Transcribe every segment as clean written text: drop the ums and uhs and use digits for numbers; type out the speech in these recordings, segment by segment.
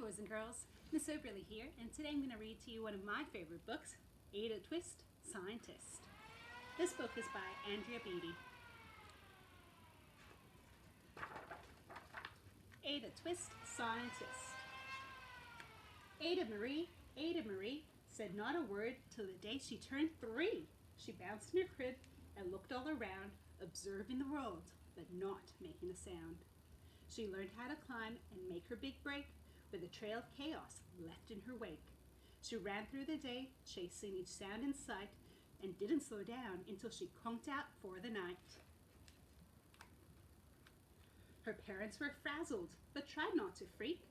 boys and girls, Miss Oberle here, and today I'm going to read to you one of my favorite books, Ada Twist, Scientist. This book is by Andrea Beatty. Ada Twist, Scientist. Ada Marie said not a word till the day she turned 3. She bounced in her crib and looked all around, observing the world, but not making a sound. She learned how to climb and make her big break with a trail of chaos left in her wake. She ran through the day, chasing each sound in sight, and didn't slow down until she conked out for the night. Her parents were frazzled, but tried not to freak,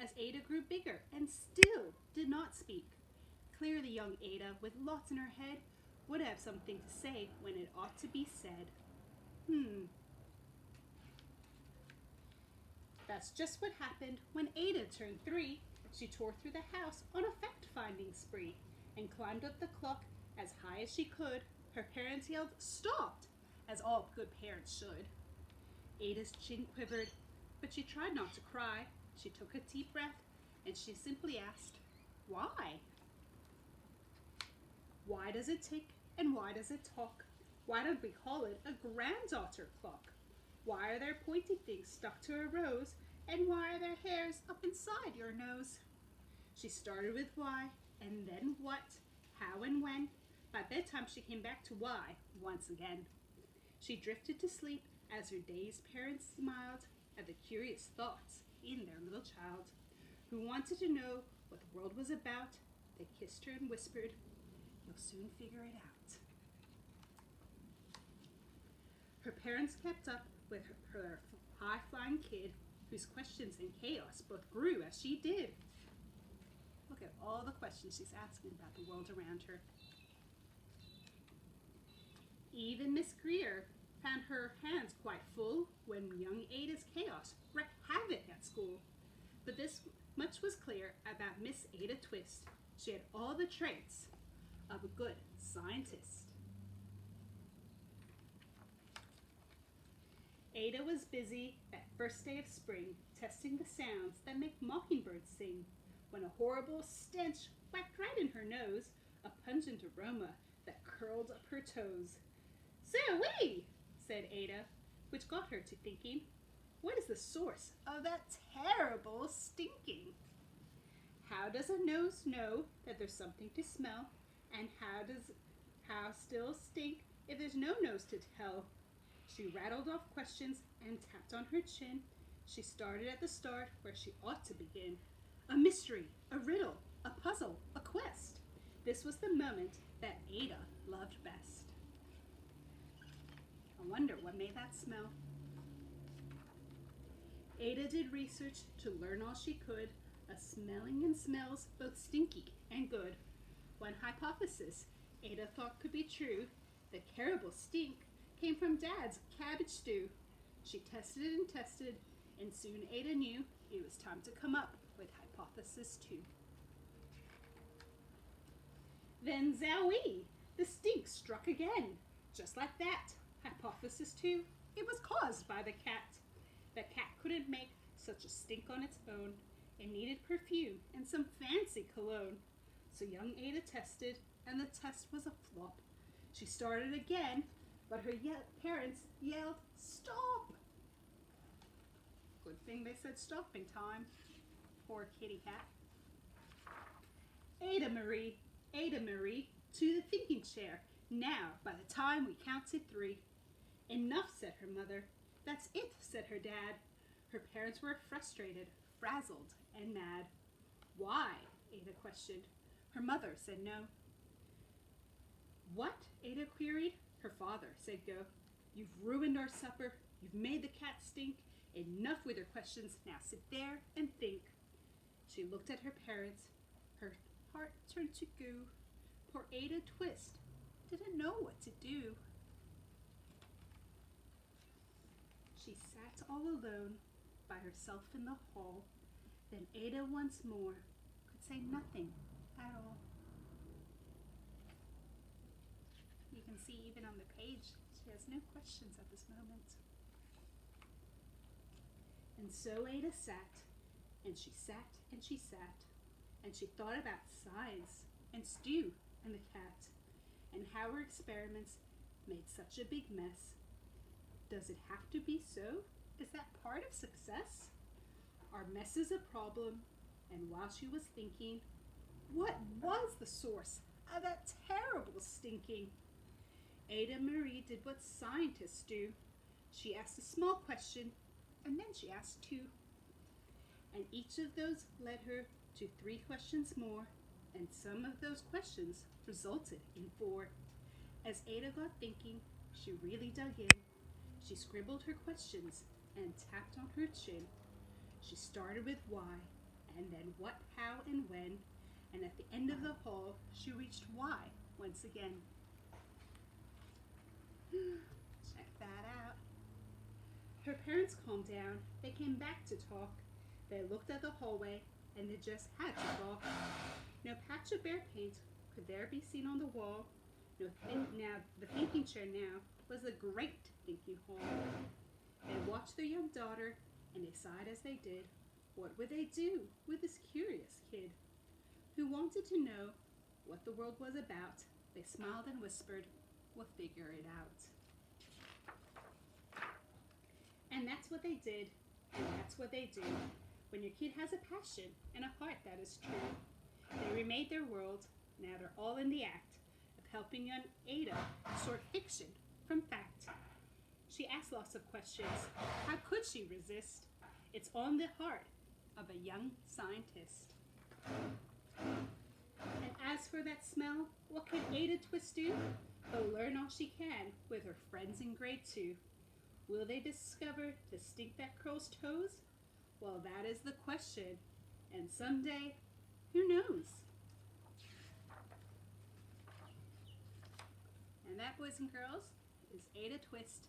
as Ada grew bigger and still did not speak. Clearly young Ada, with lots in her head, would have something to say when it ought to be said. That's just what happened when Ada turned 3. She tore through the house on a fact-finding spree and climbed up the clock as high as she could. Her parents yelled, "Stopped!" as all good parents should. Ada's chin quivered, but she tried not to cry. She took a deep breath and she simply asked, "Why? Why does it tick and why does it talk? Why don't we call it a granddaughter clock? Why are there pointy things stuck to a rose? And why are there hairs up inside your nose?" She started with why, and then what, how and when. By bedtime she came back to why once again. She drifted to sleep as her dazed parents smiled at the curious thoughts in their little child, who wanted to know what the world was about. They kissed her and whispered, "You'll soon figure it out." Her parents kept up with her high-flying kid, whose questions and chaos both grew as she did. Look at all the questions she's asking about the world around her. Even Miss Greer found her hands quite full when young Ada's chaos wreaked havoc at school. But this much was clear about Miss Ada Twist. She had all the traits of a good scientist. Ada was busy that first day of spring, testing the sounds that make mockingbirds sing, when a horrible stench whacked right in her nose, a pungent aroma that curled up her toes. "Zooey!" said Ada, which got her to thinking, what is the source of that terrible stinking? How does a nose know that there's something to smell, and how still stink if there's no nose to tell? She rattled off questions and tapped on her chin. She started at the start where she ought to begin. A mystery, a riddle, a puzzle, a quest. This was the moment that Ada loved best. I wonder what made that smell. Ada did research to learn all she could, of smelling and smells both stinky and good. One hypothesis Ada thought could be true, the terrible stink came from Dad's cabbage stew. She tested and tested, and soon Ada knew it was time to come up with hypothesis 2. Then zowie! The stink struck again. Just like that. Hypothesis 2, it was caused by the cat. The cat couldn't make such a stink on its own. It needed perfume and some fancy cologne. So young Ada tested, and the test was a flop. She started again, but her parents yelled, "Stop!" Good thing they said stop in time. Poor kitty cat. Ada Marie, to the thinking chair. Now, by the time we counted 3. "Enough," said her mother. "That's it," said her dad. Her parents were frustrated, frazzled, and mad. "Why?" Ada questioned. Her mother said no. "What?" Ada queried. Her father said go. "You've ruined our supper. You've made the cat stink. Enough with your questions. Now sit there and think." She looked at her parents. Her heart turned to goo. Poor Ada Twist didn't know what to do. She sat all alone by herself in the hall. Then Ada once more could say nothing at all. You can see even on the page, she has no questions at this moment. And so Ada sat, And she sat and she sat, and she thought about science and Stew and the cat, and how her experiments made such a big mess. Does it have to be so? Is that part of success? Are messes a problem? And while she was thinking, what was the source of that terrible stinking? Ada Marie did what scientists do. She asked a small question, and then she asked two. And each of those led her to 3 questions more, and some of those questions resulted in 4. As Ada got thinking, she really dug in. She scribbled her questions and tapped on her chin. She started with why, and then what, how, and when, and at the end of the hall, she reached why once again. Check that out. Her parents calmed down. They came back to talk. They looked at the hallway, and they just had to talk. No patch of bare paint could there be seen on the wall. Now the thinking chair now was a great thinking hall. They watched their young daughter, and they sighed as they did. What would they do with this curious kid who wanted to know what the world was about? They smiled and whispered, "We'll figure it out." And that's what they did, and that's what they do. When your kid has a passion and a heart that is true, they remade their world. Now they're all in the act of helping young Ada sort fiction from fact. She asked lots of questions. How could she resist? It's on the heart of a young scientist. And as for that smell, what can Ada Twist do? But learn all she can with her friends in grade 2. Will they discover the stink that curls toes? Well, that is the question. And someday, who knows? And that, boys and girls, is Ada Twist,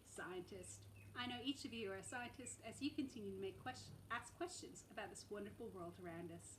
scientist. I know each of you are a scientist as you continue to ask questions about this wonderful world around us.